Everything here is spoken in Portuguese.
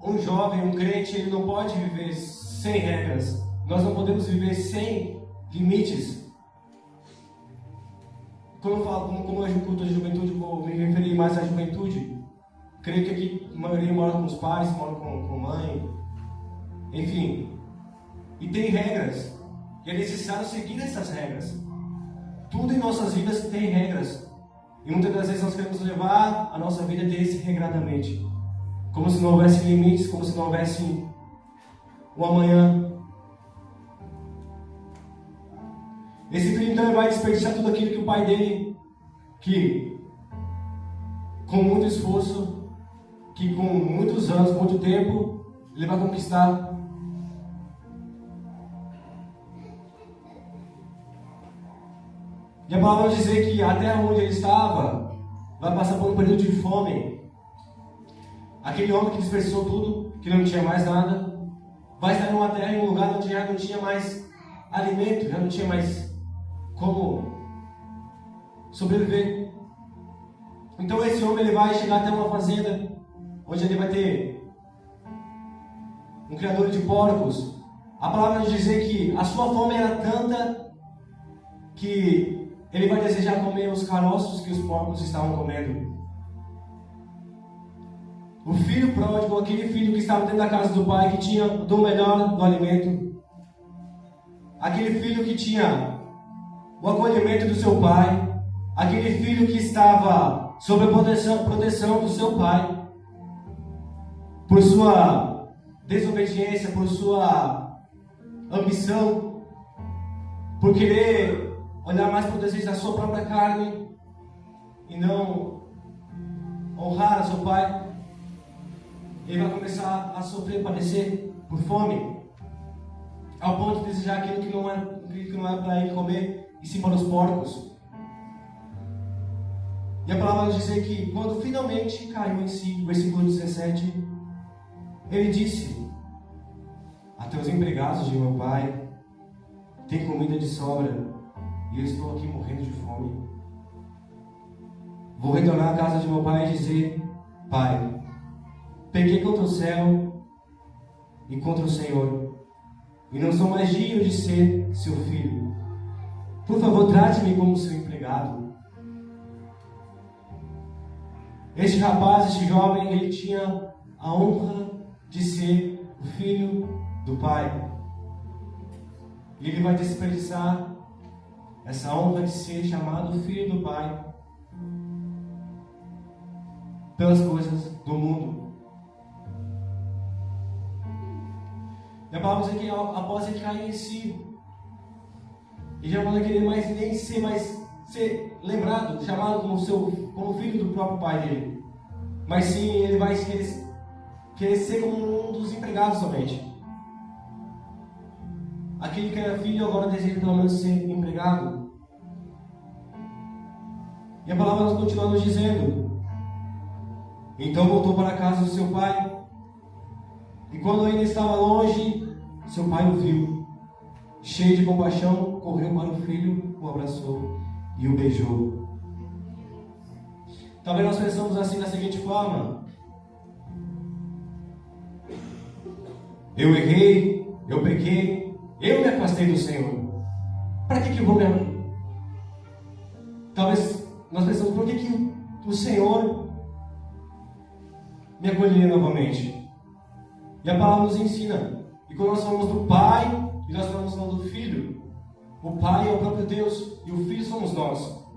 um jovem, um crente, ele não pode viver sem regras. Nós não podemos viver sem limites. Quando eu falo como é culto de juventude, vou me referir mais à juventude. Creio que aqui a maioria mora com os pais, mora com mãe, enfim. E tem regras. E é necessário seguir essas regras. Tudo em nossas vidas tem regras. E muitas das vezes nós queremos levar a nossa vida desregradamente. Como se não houvesse limites, como se não houvesse o amanhã. Esse filho então ele vai desperdiçar tudo aquilo que o pai dele, que com muito esforço, que com muitos anos, muito tempo, ele vai conquistar. E a palavra vai dizer que a terra onde ele estava vai passar por um período de fome. Aquele homem que desperdiçou tudo, que não tinha mais nada, vai estar em uma terra, em um lugar onde já não tinha mais alimento, já não tinha mais como sobreviver. Então esse homem ele vai chegar até uma fazenda, onde ele vai ter um criador de porcos. A palavra vai dizer que a sua fome era tanta que ele vai desejar comer os caroços que os porcos estavam comendo. O filho pródigo, aquele filho que estava dentro da casa do pai, que tinha do melhor do alimento. Aquele filho que tinha o acolhimento do seu pai. Aquele filho que estava sob a proteção do seu pai. Por sua desobediência, por sua ambição, por querer olhar mais para o desejo da sua própria carne e não honrar a seu pai, ele vai começar a sofrer, padecer por fome, ao ponto de desejar aquilo que não é para ele comer, e sim para os porcos. E a palavra vai dizer que quando finalmente caiu em si, versículo 17, ele disse: até os empregados de meu pai têm comida de sobra, e eu estou aqui morrendo de fome. Vou retornar à casa de meu pai e dizer: Pai, pequei contra o céu e contra o Senhor, e não sou mais digno de ser seu filho. Por favor, trate-me como seu empregado. Este rapaz, este jovem, ele tinha a honra de ser o filho do pai. E ele vai desperdiçar essa honra de ser chamado filho do pai pelas coisas do mundo. E a palavra diz que após ele cair em si, ele já não vai querer mais nem ser lembrado, chamado como filho do próprio pai dele. Mas sim, ele vai querer ser como um dos empregados somente. Aquele que era filho agora deseja pelo menos ser empregado. E a palavra continua nos dizendo: então voltou para a casa do seu pai, e quando ainda estava longe, seu pai o viu. Cheio de compaixão, correu para o filho, o abraçou e o beijou. Talvez nós pensamos assim da seguinte forma: eu errei, eu pequei, eu me afastei do Senhor. Para que eu vou me... Talvez nós pensamos: por que o Senhor me acolheria novamente? E a palavra nos ensina. E quando nós falamos do Pai, e nós falamos do Filho, o Pai é o próprio Deus e o Filho somos nós.